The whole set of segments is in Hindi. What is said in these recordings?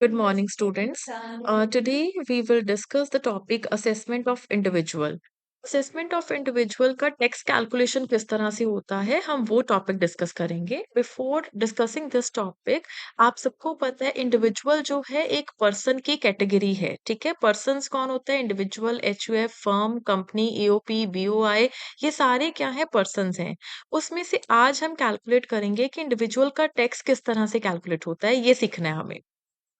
Good morning, students. Today we will discuss the topic assessment of individual. Assessment of individual का टैक्स कैलकुलेशन किस तरह से होता है हम वो टॉपिक डिस्कस करेंगे। बिफोर डिस्कसिंग दिस टॉपिक, आप सबको पता है इंडिविजुअल जो है एक पर्सन की कैटेगरी है। ठीक है, पर्सन्स कौन होता है? Individual, HUF, firm, company, AOP, BOI, ये सारे क्या है? पर्सन्स हैं। उसमें से आज हम कैलकुलेट करेंगे कि इंडिविजुअल का टैक्स किस तरह से कैलकुलेट होता है, ये सीखना है हमें।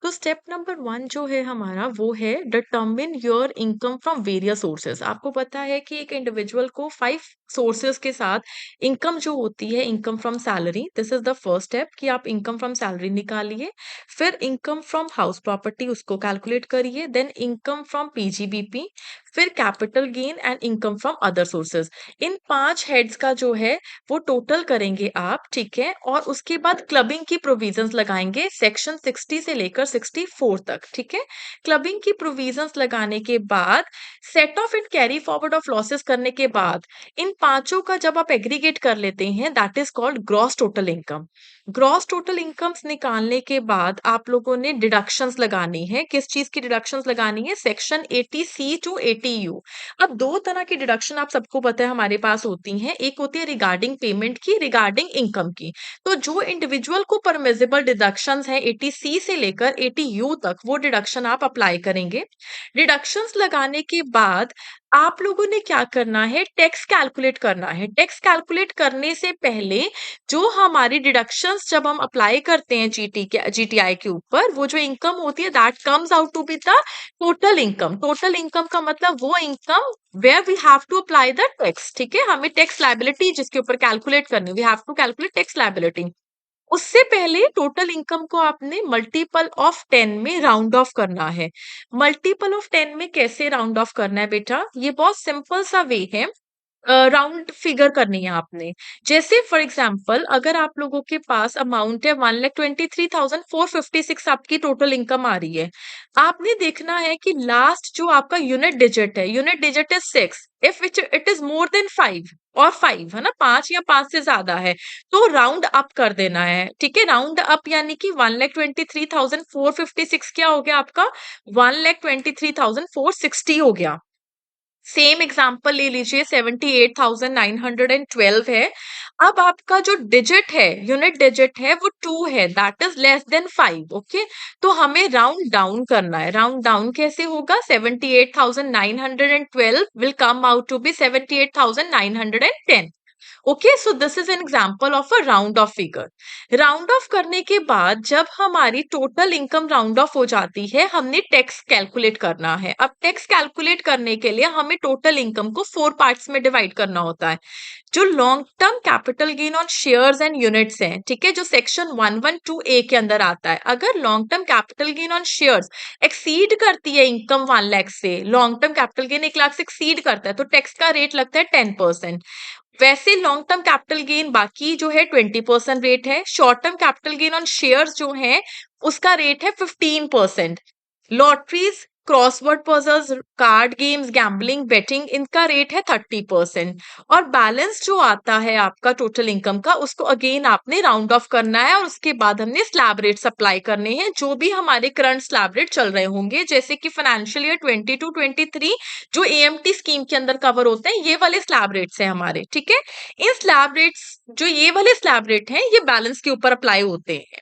तो स्टेप नंबर 1 जो है हमारा वो है determine your income from various sources. आपको पता है कि एक इंडिविजुअल को 5 सोर्सेज के साथ इनकम जो होती है, income from salary, this is the first step कि आप इनकम फ्रॉम सैलरी निकालिए। फिर इनकम फ्रॉम हाउस प्रॉपर्टी उसको कैलकुलेट करिए, देन इनकम फ्रॉम पीजीबीपी, फिर capital gain and income from other sources. In 5 heads का जो है वो टोटल करेंगे आप। ठीक है, और उसके बाद क्लबिंग की प्रोविजंस लगाएंगे सेक्शन 60 से लेकर 64 तक। ठीक है, क्लबिंग की प्रोविजंस लगाने के बाद set of and carry forward of losses करने के बाद इन पांचों का जब आप एग्रीगेट कर लेते हैं, that is called gross total income. Gross total incomes निकालने के बाद आप लोगों ने डिडक्शंस लगानी है। किस चीज की डिडक्शंस लगानी है? Section 80C to 80U। अब दो तरह की डिडक्शन आप सबको पता है हमारे पास होती हैं। एक होती है रिगार्डिंग पेमेंट की, रिगार्डिंग इनकम की। तो जो इंडिविजुअल को परमिजिबल डिडक्शंस हैं 80C से लेकर 80U तक, वो डिडक्शन आप अप्लाई करेंगे। डिडक्शंस लगाने के बाद आप लोगों ने क्या करना है? टैक्स कैलकुलेट करना है। टैक्स कैलकुलेट करने से पहले जो हमारी डिडक्शंस जब हम अप्लाई करते हैं जीटीआई के ऊपर, वो जो इनकम होती है that comes out to be the total income. Total income का मतलब वो income where we have to apply the tax. ठीक है, हमें टैक्स लायबिलिटी जिसके ऊपर कैलकुलेट करनी, we have to calculate tax liability. उससे पहले टोटल इनकम को आपने मल्टीपल ऑफ 10 में राउंड ऑफ करना है। मल्टीपल ऑफ 10 में कैसे राउंड ऑफ करना है बेटा? ये बहुत सिंपल सा वे है। राउंड फिगर करनी है आपने। जैसे फॉर एग्जांपल अगर आप लोगों के पास अमाउंट है 1,23,456 आपकी टोटल इनकम आ रही है। आपने देखना है कि लास्ट जो आपका यूनिट डिजिट है, unit digit is 6। If it is more than 5 और 5 है ना, 5 या 5 से ज्यादा है, तो राउंड अप कर देना है। ठीक है, राउंड अप यानी कि 1,23,456 क्या हो गया आपका? 1,23,460 हो गया। सेम एग्जाम्पल ले लीजिए, 78,912 है। अब आपका जो डिजिट है, यूनिट डिजिट है, वो 2 है, that is less than 5। Okay, तो हमें राउंड डाउन करना है। राउंड डाउन कैसे होगा? 78,912 will come out to be 78,910। Okay, so this is an example of a round off figure. Round off करने के बाद जब हमारी टोटल इनकम राउंड ऑफ हो जाती है, हमने टैक्स कैलकुलेट करना है। अब टैक्स कैलकुलेट करने के लिए हमें टोटल इनकम को 4 पार्ट्स में डिवाइड करना होता है। जो long term capital gain on shares and units हैं, ठीक है, जो सेक्शन 112A के अंदर आता है, अगर long term capital gain on shares exceed करती है इनकम 1 लाख से, long term capital gain 1 lakh से एक्सीड करता है, तो टैक्स का रेट लगता है 10%। वैसे लॉन्ग टर्म कैपिटल गेन बाकी जो है 20% रेट है। Short term capital gain on shares जो है उसका रेट है 15%। Lotteries, crossword puzzles, card games, gambling, betting, इनका रेट है 30%। और बैलेंस जो आता है आपका टोटल इनकम का, उसको अगेन आपने राउंड ऑफ करना है और उसके बाद हमने स्लैब रेट्स अप्लाई करने हैं, जो भी हमारे करंट स्लैब रेट चल रहे होंगे। जैसे कि फाइनेंशियल ईयर 22-23 जो एएमटी स्कीम के अंदर कवर होते हैं, ये वाले स्लैब रेट्स हैं हमारे। ठीक है, इन स्लैब रेट्स, जो ये वाले स्लैब रेट हैं, ये बैलेंस के ऊपर अप्लाई होते हैं।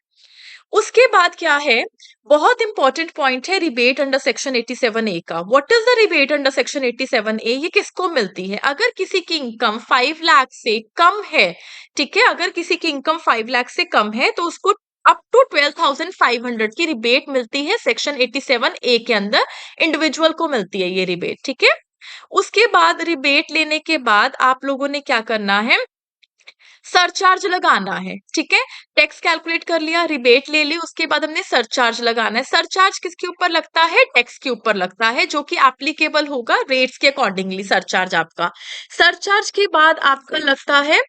उसके बाद क्या है? बहुत इंपॉर्टेंट पॉइंट है रिबेट अंडर सेक्शन 87A का। What is the rebate under section 87A? ये किसको मिलती है? अगर किसी की इनकम 5 लाख से कम है, ठीक है, अगर किसी की इनकम 5 लाख से कम है तो उसको अप टू 12,500 की रिबेट मिलती है सेक्शन 87A के अंदर। इंडिविजुअल को मिलती है ये रिबेट। ठीक है, उसके बाद रिबेट लेने के बाद आप लोगों ने क्या करना है? सरचार्ज लगाना है। ठीक है, टैक्स कैलकुलेट कर लिया, रिबेट ले ली, उसके बाद हमने सरचार्ज लगाना है। सरचार्ज किसके ऊपर लगता है? टैक्स के ऊपर लगता है, जो कि एप्लीकेबल होगा रेट्स के अकॉर्डिंगली। सरचार्ज आपका, सरचार्ज के बाद आपका लगता है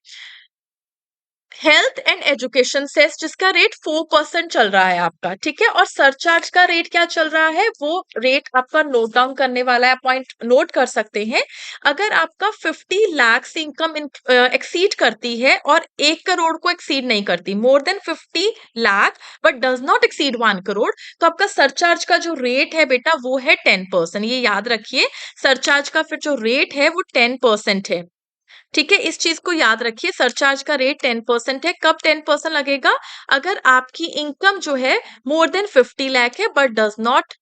हेल्थ एंड एजुकेशन सेस जिसका रेट 4% चल रहा है आपका, ठीक है। और सरचार्ज का रेट क्या चल रहा है, वो रेट आपका नोट डाउन करने वाला है, पॉइंट नोट कर सकते हैं। अगर आपका 50 लाख इनकम एक्सीड करती है और 1 करोड़ को एक्सीड नहीं करती, more than 50 lakh but does not exceed 1 crore, तो आपका सरचार्ज का जो रेट है बेटा वो है 10%। ये याद रखिए, सरचार्ज का फिर जो रेट है वो 10% है, ठीक है। इस चीज को याद रखिए, सरचार्ज का रेट 10% है। कब 10% लगेगा, अगर आपकी इनकम जो है मोर देन 50 लाख है but does not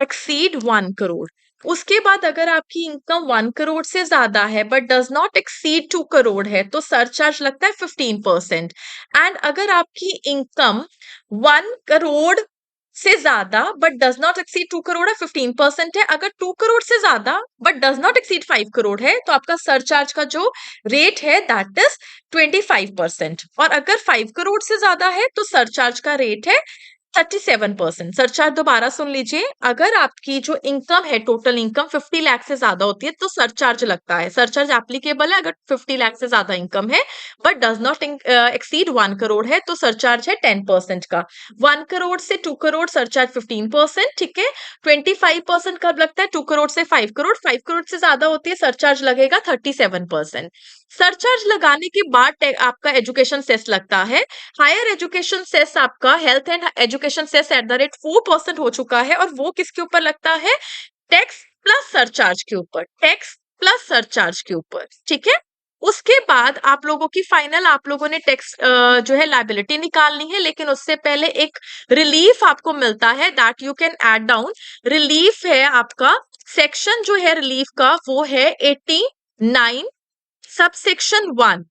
exceed 1 crore. उसके बाद अगर आपकी इनकम 1 करोड़ से ज्यादा है but does not exceed 2 crore है, तो सरचार्ज लगता है 15%। एंड अगर आपकी इनकम 1 करोड़ से ज्यादा but does not exceed 2 crore है, 15% है। अगर 2 करोड़ से ज्यादा but does not exceed 5 crore है, तो आपका सरचार्ज का जो रेट है दैट इज 25%। और अगर 5 करोड़ से ज्यादा है तो सरचार्ज का रेट है 37%। सरचार्ज दोबारा सुन लीजिए, अगर आपकी जो इनकम है, टोटल इनकम 50 लाख से ज्यादा होती है तो सरचार्ज लगता है। सरचार्ज एप्लीकेबल है अगर 50 लाख से ज्यादा इनकम है but does not exceed 1 crore है, तो सरचार्ज है 10% का। 1 करोड़ से 2 करोड़ सरचार्ज 15%, ठीक है। 25% कब लगता है, 2 करोड़ से 5 करोड़। 5 करोड़ से ज्यादा होती है, सरचार्ज लगेगा 37%। सरचार्ज लगाने के बाद आपका एजुकेशन सेस लगता है। हायर एजुकेशन सेस आपका health and education cess at the rate 4% हो चुका है, और वो किसके ऊपर लगता है, टैक्स प्लस सरचार्ज के ऊपर, टैक्स प्लस सरचार्ज के ऊपर, ठीक है। उसके बाद आप लोगों की फाइनल, आप लोगों ने टैक्स जो है लायबिलिटी निकालनी है, लेकिन उससे पहले एक रिलीफ आपको मिलता है that you can add down. Relief है आपका, सेक्शन जो है रिलीफ का वो है 89 सबसेक्शन 1।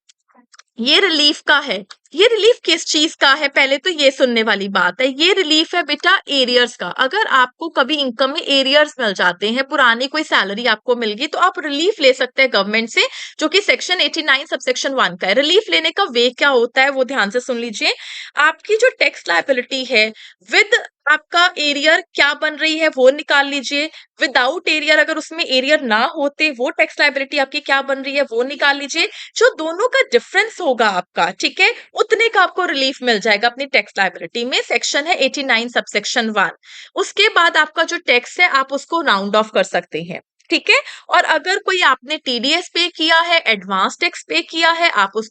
ये रिलीफ का है। ये रिलीफ किस चीज का है, पहले तो ये सुनने वाली बात है। ये रिलीफ है बेटा एरियर्स का। अगर आपको कभी इनकम में एरियर्स मिल जाते हैं, पुरानी कोई सैलरी आपको मिल गई, तो आप रिलीफ ले सकते हैं गवर्नमेंट से, जो कि सेक्शन 89 सबसेक्शन 1 का है। रिलीफ लेने का वे क्या होता है वो ध्यान से सुन लीजिए। आपकी जो टैक्स लायबिलिटी है विद आपका एरियर क्या बन रही है वो निकाल लीजिए। विदाउट एरियर, अगर उसमें एरियर ना होते, वो टैक्स लायबिलिटी आपकी क्या बन रही है वो निकाल लीजिए। जो दोनों का डिफरेंस होगा आपका, ठीक है, उतने का आपको रिलीफ मिल जाएगा अपनी टैक्स लायबिलिटी में। सेक्शन है 89 सबसेक्शन 1। उसके बाद आपका जो टैक्स है आप उसको राउंड ऑफ कर सकते हैं, ठीक है। और अगर कोई आपने टीडीएस पे किया है, एडवांस टैक्स पे किया है, आप